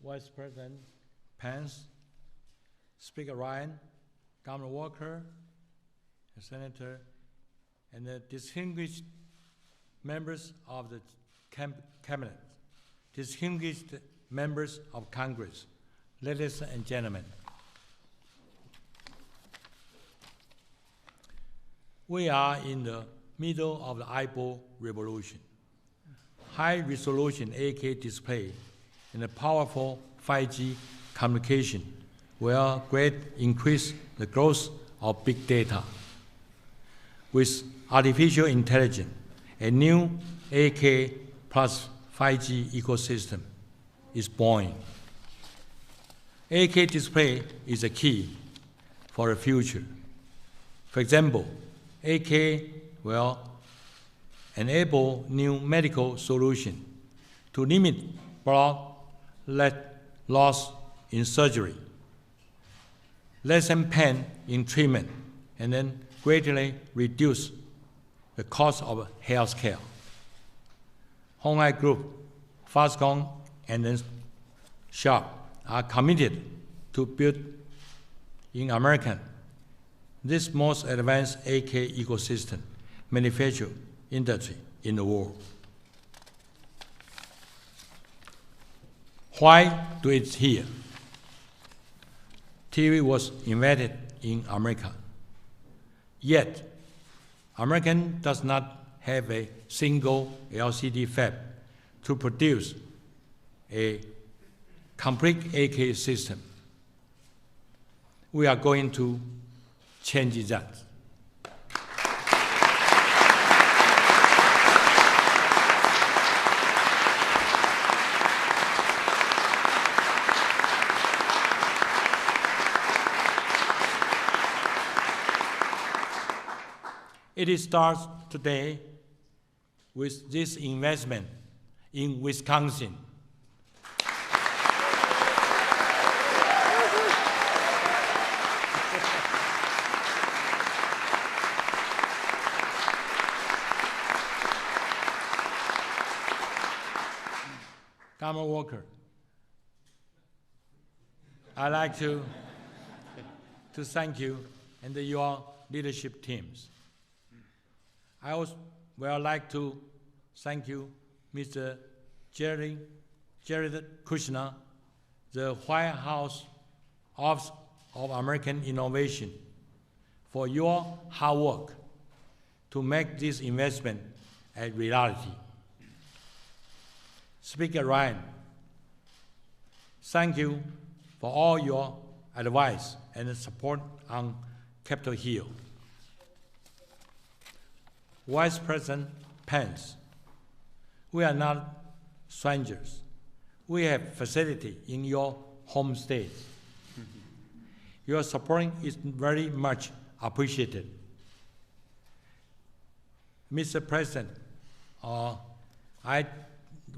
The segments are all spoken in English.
Vice President Pence, Speaker Ryan, Governor Walker, Senator, and the distinguished members of the Cabinet, distinguished members of Congress, ladies and gentlemen. We are in the middle of the eyeball revolution. High-resolution 8K display and the powerful 5G communication will greatly increase the growth of big data. With artificial intelligence, a new 8K plus 5G ecosystem is born. 8K display is a key for the future. For example, 8K will enable new medical solutions to limit blood loss in surgery, lessen pain in treatment, and then greatly reduce the cost of health care. Hon Hai Group, Foxconn, and then Sharp are committed to build in America this most advanced 8K ecosystem manufacturing industry in the world. Why do it here? TV was invented in America. Yet, America does not have a single LCD fab to produce a complete 8K system. We are going to change that. It starts today with this investment in Wisconsin. Governor Walker, I'd like to thank you and your leadership teams. I also would like to thank you, Mr. Jared Kushner, the White House Office of American Innovation, for your hard work to make this investment a reality. Speaker Ryan, thank you for all your advice and support on Capitol Hill. Vice President Pence, we are not strangers. We have facility in your home state. Your support is very much appreciated. Mr. President,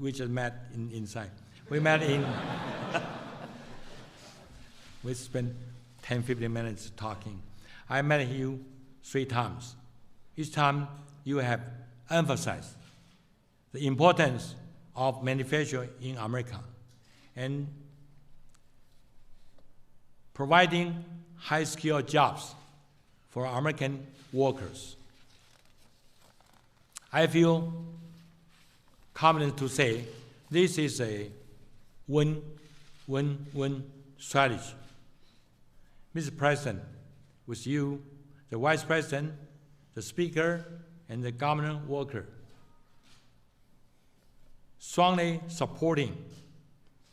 we just met inside. We met in, we spent 10-15 minutes talking. I met you 3 times. Each time you have emphasized the importance of manufacturing in America and providing high-skilled jobs for American workers. I feel confident to say this is a win-win-win strategy. Mr. President, with you, the Vice President, the Speaker, and the Governor Walker, strongly supporting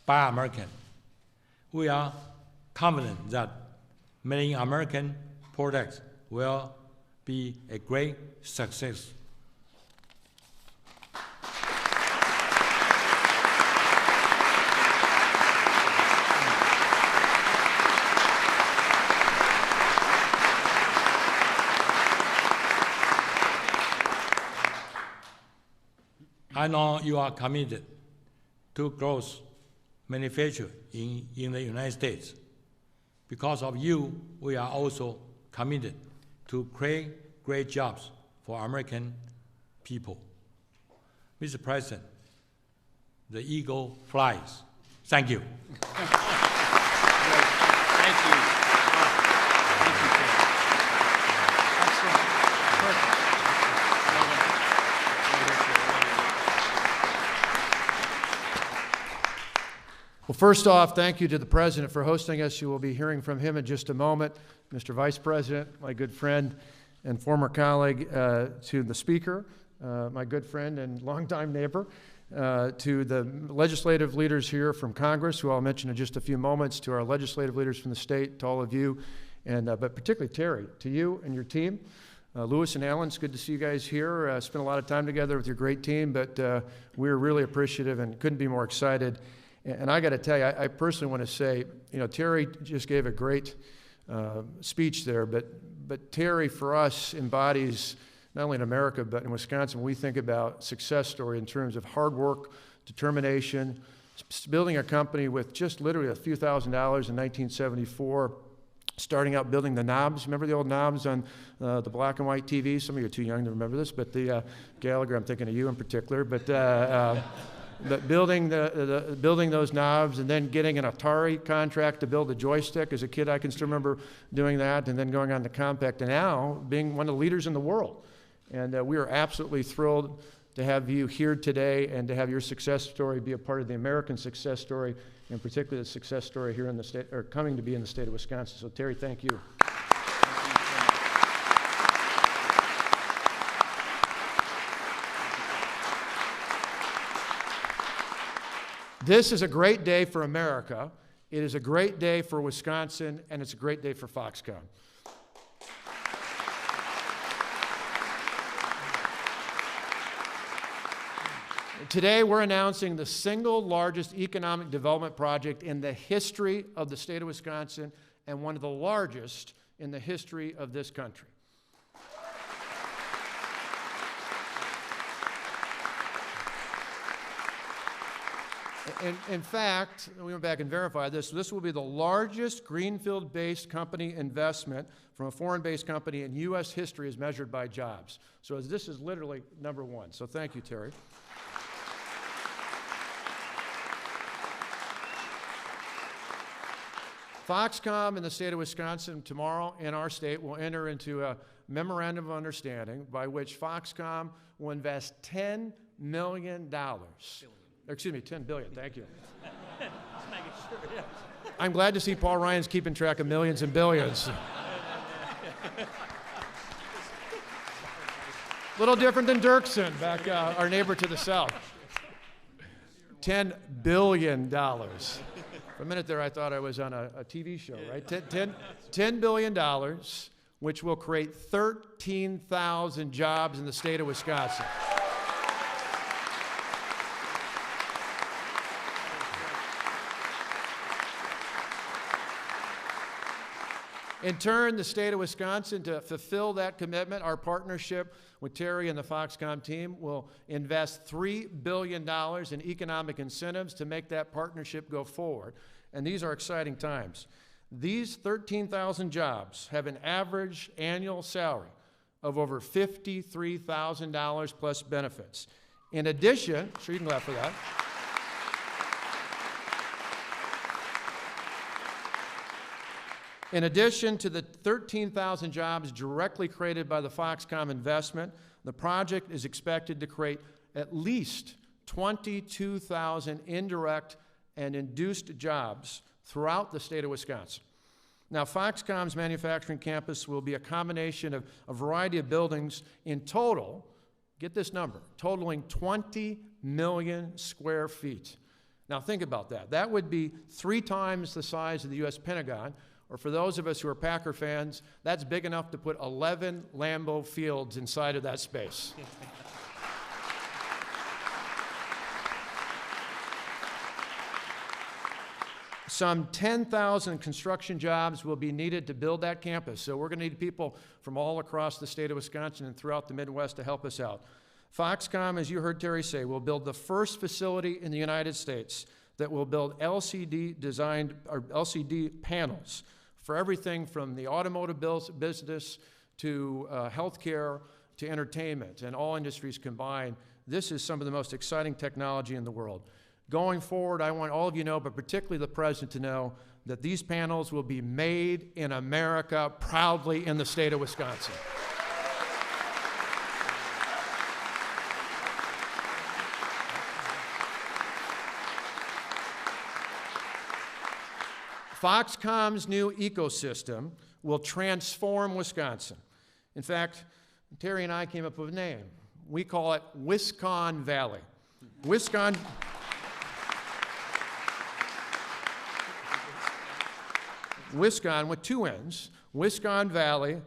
Buy American, we are confident that many American products will be a great success. I know you are committed to growth manufacturing in the United States. Because of you, we are also committed to create great jobs for American people. Mr. President, the eagle flies. Thank you. Thank you. Thank you, Ted. Excellent. Perfect. Well, first off, thank you to the President for hosting us. You will be hearing from him in just a moment. Mr. Vice President, my good friend and former colleague, to the Speaker, my good friend and longtime neighbor, to the legislative leaders here from Congress, who I'll mention in just a few moments, to our legislative leaders from the state, to all of you, and but particularly Terry, to you and your team. Louis and Alan, it's good to see you guys here. Spent a lot of time together with your great team, but we're really appreciative and couldn't be more excited. And I got to tell you, I personally want to say, you know, Terry just gave a great speech there, but Terry, for us, embodies not only in America, but in Wisconsin, when we think about success story in terms of hard work, determination, building a company with just literally a few $1,000s in 1974, starting out building the knobs. Remember the old knobs on the black and white TV? Some of you are too young to remember this, but the Gallagher, I'm thinking of you in particular, but building those knobs and then getting an Atari contract to build a joystick. As a kid, I can still remember doing that, and then going on to Compaq, and now being one of the leaders in the world. And we are absolutely thrilled to have you here today and to have your success story be a part of the American success story, in particular the success story here in the state, or coming to be in the state of Wisconsin. So Terry, thank you. This is a great day for America. It is a great day for Wisconsin, and it's a great day for Foxconn. Today, we're announcing the single largest economic development project in the history of the state of Wisconsin and one of the largest in the history of this country. In fact, we went back and verified this. This will be the largest greenfield-based company investment from a foreign-based company in U.S. history as measured by jobs. So this is literally number one. So thank you, Terry. Foxconn in the state of Wisconsin tomorrow in our state will enter into a memorandum of understanding by which Foxconn will invest $10 million. Excuse me, $10 billion, thank you. I'm glad to see Paul Ryan's keeping track of millions and billions. Little different than Dirksen, back our neighbor to the south. $10 billion. For a minute there, I thought I was on a TV show, right? $10 billion, which will create 13,000 jobs in the state of Wisconsin. In turn, the state of Wisconsin, to fulfill that commitment, our partnership with Terry and the Foxconn team will invest $3 billion in economic incentives to make that partnership go forward. And these are exciting times. These 13,000 jobs have an average annual salary of over $53,000 plus benefits. In addition, sure you can clap for that. In addition to the 13,000 jobs directly created by the Foxconn investment, the project is expected to create at least 22,000 indirect and induced jobs throughout the state of Wisconsin. Now, Foxconn's manufacturing campus will be a combination of a variety of buildings in total, get this number, totaling 20 million square feet. Now, think about that. That would be 3 times the size of the U.S. Pentagon, or for those of us who are Packer fans, that's big enough to put 11 Lambeau Fields inside of that space. Some 10,000 construction jobs will be needed to build that campus. So we're going to need people from all across the state of Wisconsin and throughout the Midwest to help us out. Foxconn, as you heard Terry say, will build the first facility in the United States that will build LCD panels for everything from the automotive business to healthcare to entertainment and all industries combined. This is some of the most exciting technology in the world. Going forward, I want all of you to know, but particularly the President to know, that these panels will be made in America, proudly in the state of Wisconsin. Foxcom's new ecosystem will transform Wisconsin. In fact, Terry and I came up with a name. We call it Wiscon Valley. Wiscon with two N's. Wiscon Valley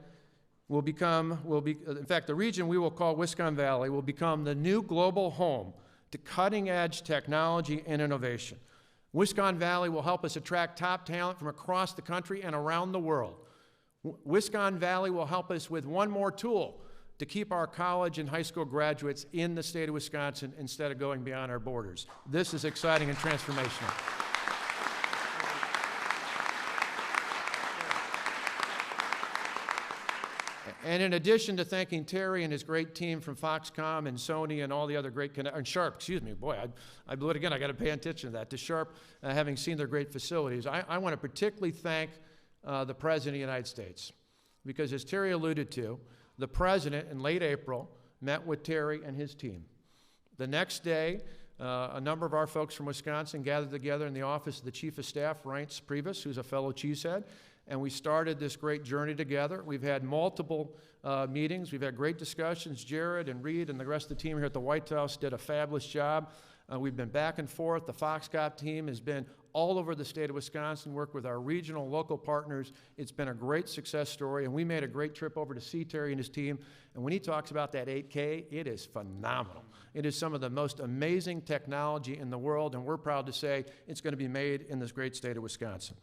in fact, the region we will call Wiscon Valley will become the new global home to cutting-edge technology and innovation. Wiscon Valley will help us attract top talent from across the country and around the world. Wiscon Valley will help us with one more tool to keep our college and high school graduates in the state of Wisconsin instead of going beyond our borders. This is exciting and transformational. And in addition to thanking Terry and his great team from Foxconn and Sony and all the other great, and Sharp, excuse me, boy, I blew it again, I got to pay attention to that, to Sharp, having seen their great facilities, I want to particularly thank the President of the United States. Because as Terry alluded to, the President in late April met with Terry and his team. The next day, a number of our folks from Wisconsin gathered together in the office of the Chief of Staff, Reince Priebus, who's a fellow cheesehead, and we started this great journey together. We've had multiple meetings. We've had great discussions. Jared and Reed and the rest of the team here at the White House did a fabulous job. We've been back and forth. The Foxconn team has been all over the state of Wisconsin, worked with our regional local partners. It's been a great success story, and we made a great trip over to see Terry and his team. And when he talks about that 8K, it is phenomenal. It is some of the most amazing technology in the world, and we're proud to say it's going to be made in this great state of Wisconsin.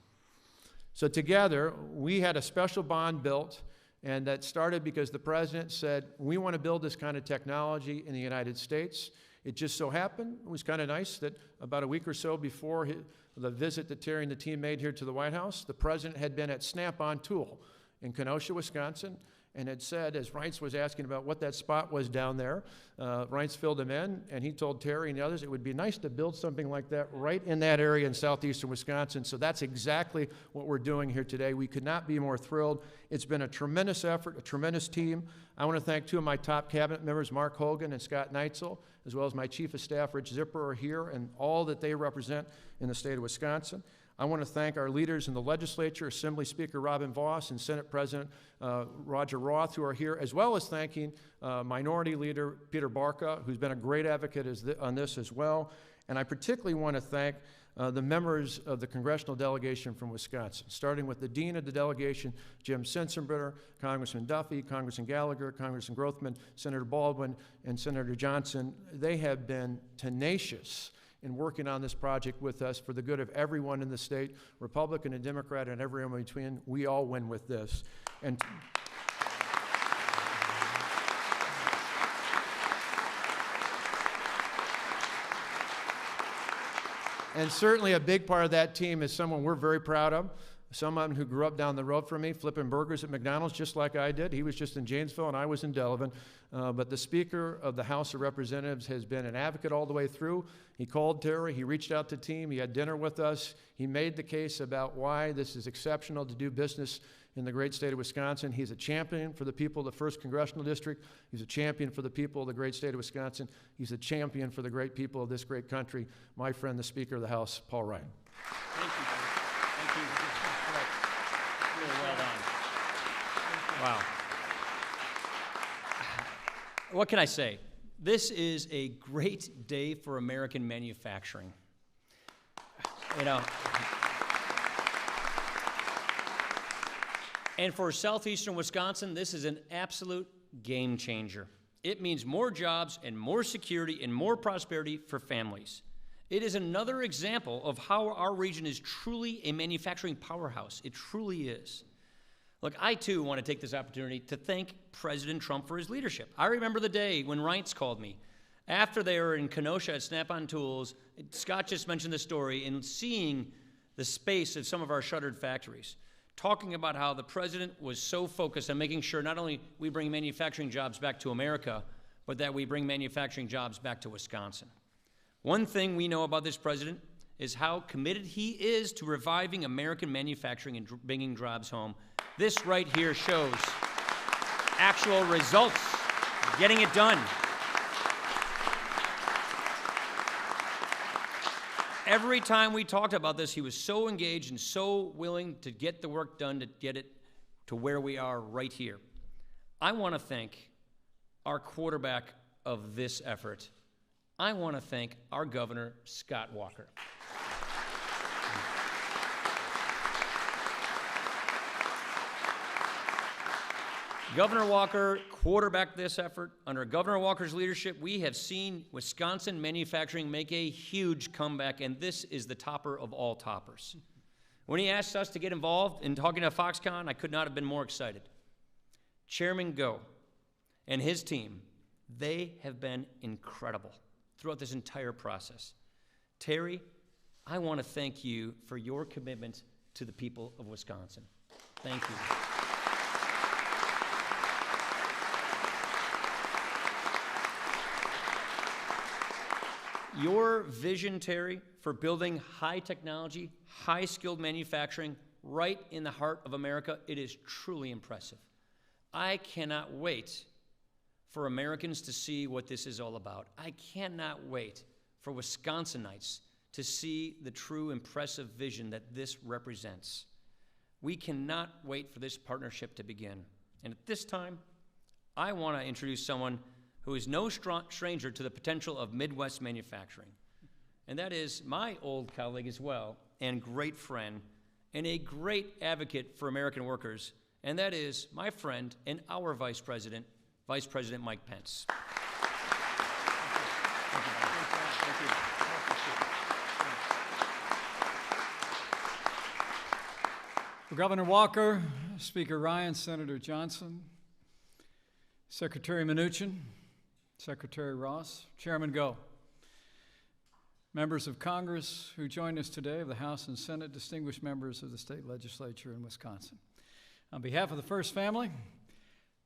So together, we had a special bond built, and that started because the President said, we want to build this kind of technology in the United States. It just so happened, it was kind of nice that about a week or so before the visit that Terry and the team made here to the White House, the President had been at Snap-on Tool in Kenosha, Wisconsin, and had said, as Reince was asking about what that spot was down there, Reince filled him in, and he told Terry and the others it would be nice to build something like that right in that area in southeastern Wisconsin. So that's exactly what we're doing here today. We could not be more thrilled. It's been a tremendous effort, a tremendous team. I want to thank two of my top cabinet members, Mark Hogan and Scott Neitzel, as well as my Chief of Staff, Rich Zipper, are here, and all that they represent in the state of Wisconsin. I want to thank our leaders in the legislature, Assembly Speaker Robin Vos and Senate President Roger Roth, who are here, as well as thanking Minority Leader Peter Barca, who's been a great advocate on this as well. And I particularly want to thank the members of the congressional delegation from Wisconsin, starting with the dean of the delegation, Jim Sensenbrenner, Congressman Duffy, Congressman Gallagher, Congressman Grothman, Senator Baldwin, and Senator Johnson. They have been tenacious in working on this project with us for the good of everyone in the state, Republican and Democrat and everyone in between. We all win with this. And certainly a big part of that team is someone we're very proud of, someone who grew up down the road from me, flipping burgers at McDonald's just like I did. He was just in Janesville and I was in Delavan. But the Speaker of the House of Representatives has been an advocate all the way through. He called Terry, he reached out to the team, he had dinner with us. He made the case about why this is exceptional to do business in the great state of Wisconsin. He's a champion for the people of the 1st Congressional District. He's a champion for the people of the great state of Wisconsin. He's a champion for the great people of this great country. My friend, the Speaker of the House, Paul Ryan. Thank you. Thank you. Really well done. Wow. What can I say? This is a great day for American manufacturing. You know, and for southeastern Wisconsin, this is an absolute game changer. It means more jobs and more security and more prosperity for families. It is another example of how our region is truly a manufacturing powerhouse. It truly is. Look, I too want to take this opportunity to thank President Trump for his leadership. I remember the day when Reince called me after they were in Kenosha at Snap-on Tools. Scott just mentioned the story, and seeing the space of some of our shuttered factories, talking about how the president was so focused on making sure not only we bring manufacturing jobs back to America, but that we bring manufacturing jobs back to Wisconsin. One thing we know about this president is how committed he is to reviving American manufacturing and bringing jobs home. This right here shows actual results, getting it done. Every time we talked about this, he was so engaged and so willing to get the work done to get it to where we are right here. I want to thank our quarterback of this effort. I want to thank our governor, Scott Walker. Governor Walker quarterbacked this effort. Under Governor Walker's leadership, we have seen Wisconsin manufacturing make a huge comeback, and this is the topper of all toppers. When he asked us to get involved in talking to Foxconn, I could not have been more excited. Chairman Go and his team, they have been incredible throughout this entire process. Terry, I want to thank you for your commitment to the people of Wisconsin. Thank you. Your vision, Terry, for building high technology, high skilled manufacturing right in the heart of America, it is truly impressive. I cannot wait for Americans to see what this is all about. I cannot wait for Wisconsinites to see the true impressive vision that this represents. We cannot wait for this partnership to begin. And at this time, I want to introduce someone who is no stranger to the potential of Midwest manufacturing. And that is my old colleague as well, and great friend, and a great advocate for American workers, and that is my friend and our Vice President Mike Pence. Governor Walker, Speaker Ryan, Senator Johnson, Secretary Mnuchin, Secretary Ross, Chairman Go, members of Congress who join us today of the House and Senate, distinguished members of the state legislature in Wisconsin. On behalf of the First Family,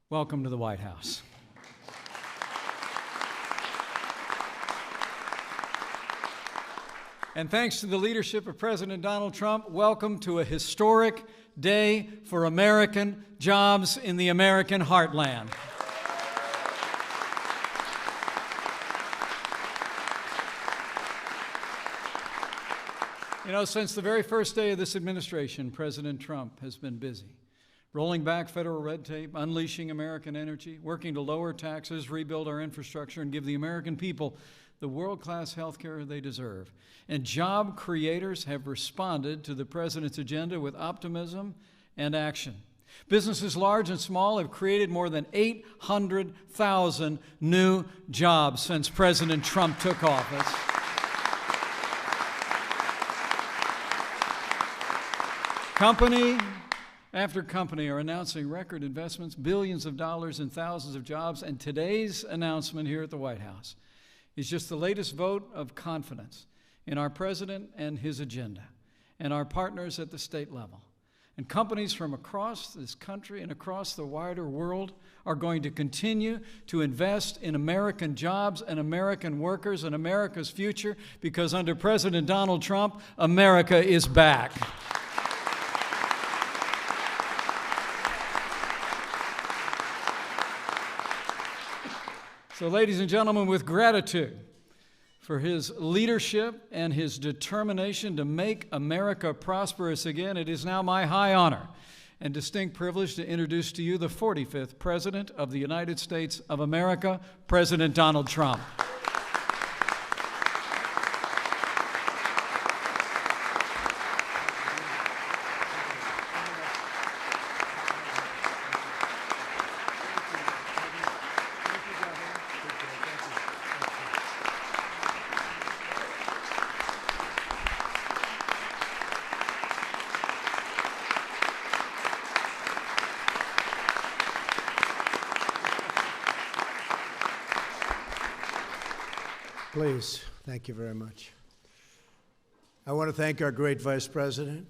welcome to the White House. And thanks to the leadership of President Donald Trump, welcome to a historic day for American jobs in the American heartland. You know, since the very first day of this administration, President Trump has been busy, rolling back federal red tape, unleashing American energy, working to lower taxes, rebuild our infrastructure, and give the American people the world-class health care they deserve. And job creators have responded to the president's agenda with optimism and action. Businesses large and small have created more than 800,000 new jobs since President Trump took office. Company after company are announcing record investments, billions of dollars and thousands of jobs, and today's announcement here at the White House is just the latest vote of confidence in our president and his agenda and our partners at the state level. And companies from across this country and across the wider world are going to continue to invest in American jobs and American workers and America's future, because under President Donald Trump, America is back. So, ladies and gentlemen, with gratitude for his leadership and his determination to make America prosperous again, it is now my high honor and distinct privilege to introduce to you the 45th President of the United States of America, President Donald Trump. Please, thank you very much. I want to thank our great Vice President.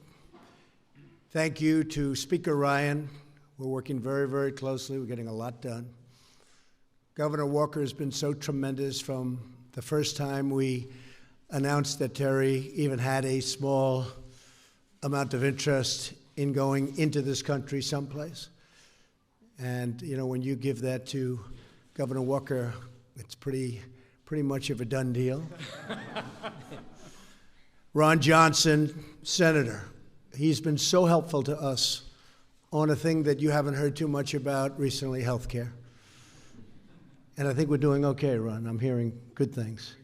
Thank you to Speaker Ryan. We're working very, very closely. We're getting a lot done. Governor Walker has been so tremendous from the first time we announced that Terry even had a small amount of interest in going into this country someplace. And, you know, when you give that to Governor Walker, it's pretty much of a done deal. Ron Johnson, Senator, he's been so helpful to us on a thing that you haven't heard too much about recently, health care. And I think we're doing okay, Ron. I'm hearing good things.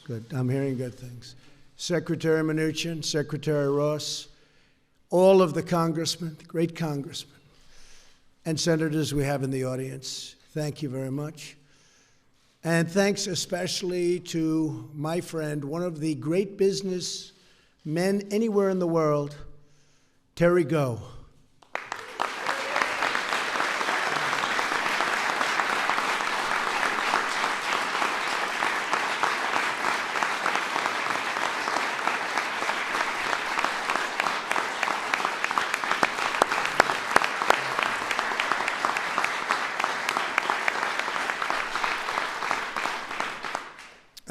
Good. I'm hearing good things. Secretary Mnuchin, Secretary Ross, all of the congressmen, the great congressmen, and senators we have in the audience, thank you very much. And thanks especially to my friend, one of the great business men anywhere in the world, Terry Gou.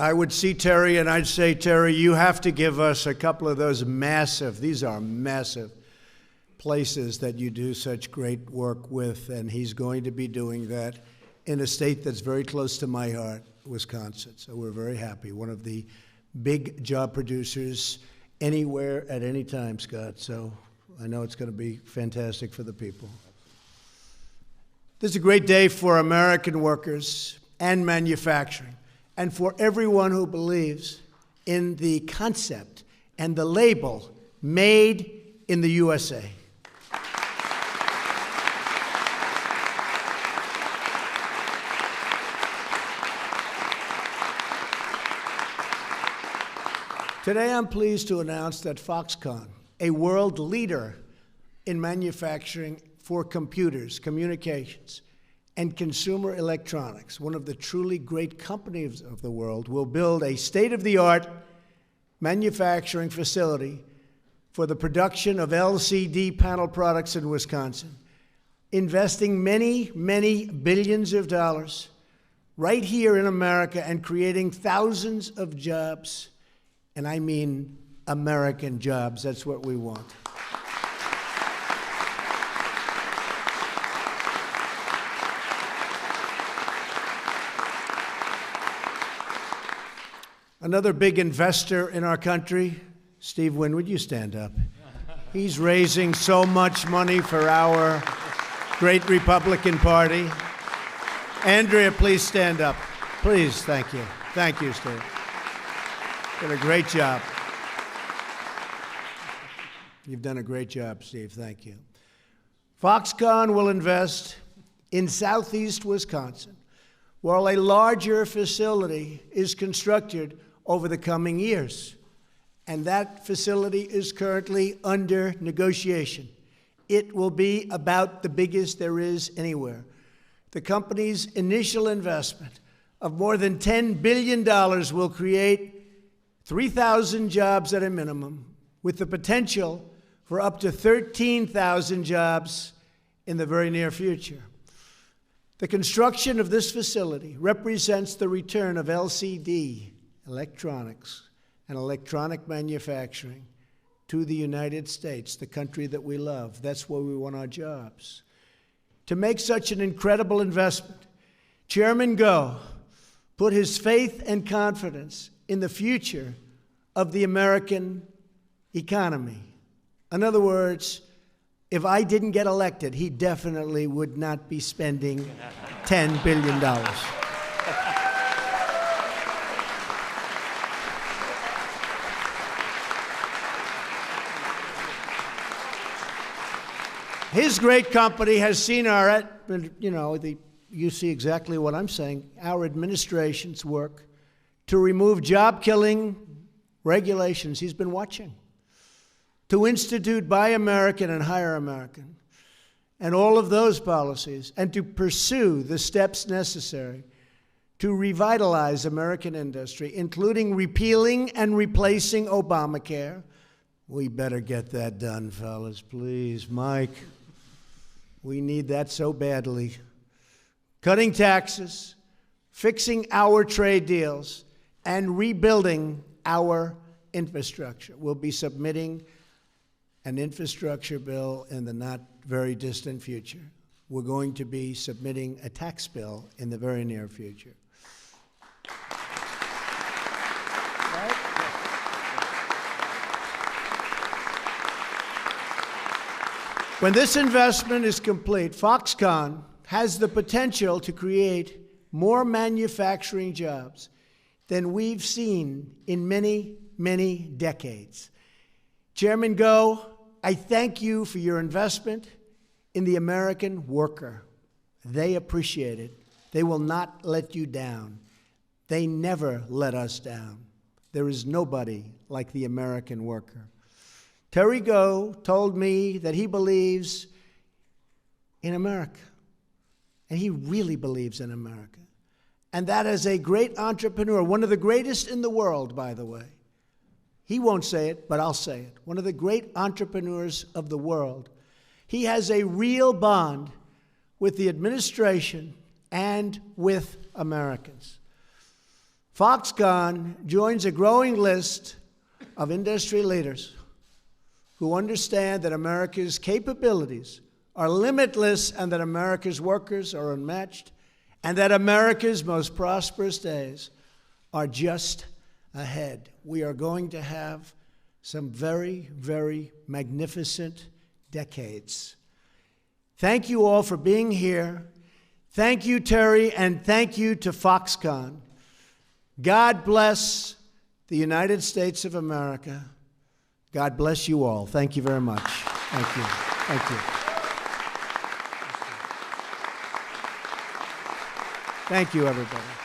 I would see Terry and I'd say, Terry, you have to give us a couple of those massive, these are massive places that you do such great work with, and he's going to be doing that in a state that's very close to my heart, Wisconsin. So we're very happy. One of the big job producers anywhere at any time, Scott. So I know it's going to be fantastic for the people. This is a great day for American workers and manufacturing, and for everyone who believes in the concept and the label, made in the USA. Today I'm pleased to announce that Foxconn, a world leader in manufacturing for computers, communications, and consumer electronics, one of the truly great companies of the world, will build a state-of-the-art manufacturing facility for the production of LCD panel products in Wisconsin, investing many, many billions of dollars right here in America and creating thousands of jobs. And I mean American jobs. That's what we want. Another big investor in our country, Steve Wynn, would you stand up? He's raising so much money for our great Republican Party. Andrea, please stand up. Please, thank you. Thank you, Steve. Did a great job. You've done a great job, Steve. Thank you. Foxconn will invest in southeast Wisconsin, while a larger facility is constructed over the coming years. And that facility is currently under negotiation. It will be about the biggest there is anywhere. The company's initial investment of more than $10 billion will create 3,000 jobs at a minimum, with the potential for up to 13,000 jobs in the very near future. The construction of this facility represents the return of LCD, electronics, and electronic manufacturing to the United States, the country that we love. That's where we want our jobs. To make such an incredible investment, Chairman Gou put his faith and confidence in the future of the American economy. In other words, if I didn't get elected, he definitely would not be spending $10 billion. His great company has seen you see exactly what I'm saying, our administration's work to remove job-killing regulations. He's been watching. To institute Buy American and Hire American, and all of those policies, and to pursue the steps necessary to revitalize American industry, including repealing and replacing Obamacare. We better get that done, fellas, please. Mike, we need that so badly. Cutting taxes, fixing our trade deals, and rebuilding our infrastructure. We'll be submitting an infrastructure bill in the not very distant future. We're going to be submitting a tax bill in the very near future. When this investment is complete, Foxconn has the potential to create more manufacturing jobs than we've seen in many, many decades. Chairman Goh, I thank you for your investment in the American worker. They appreciate it. They will not let you down. They never let us down. There is nobody like the American worker. Terry Goh told me that he believes in America, and he really believes in America. And that as a great entrepreneur, one of the greatest in the world, by the way, he won't say it, but I'll say it, one of the great entrepreneurs of the world, he has a real bond with the administration and with Americans. Foxconn joins a growing list of industry leaders who understand that America's capabilities are limitless and that America's workers are unmatched and that America's most prosperous days are just ahead. We are going to have some very, very magnificent decades. Thank you all for being here. Thank you, Terry, and thank you to Foxconn. God bless the United States of America. God bless you all. Thank you very much. Thank you. Thank you. Thank you, everybody.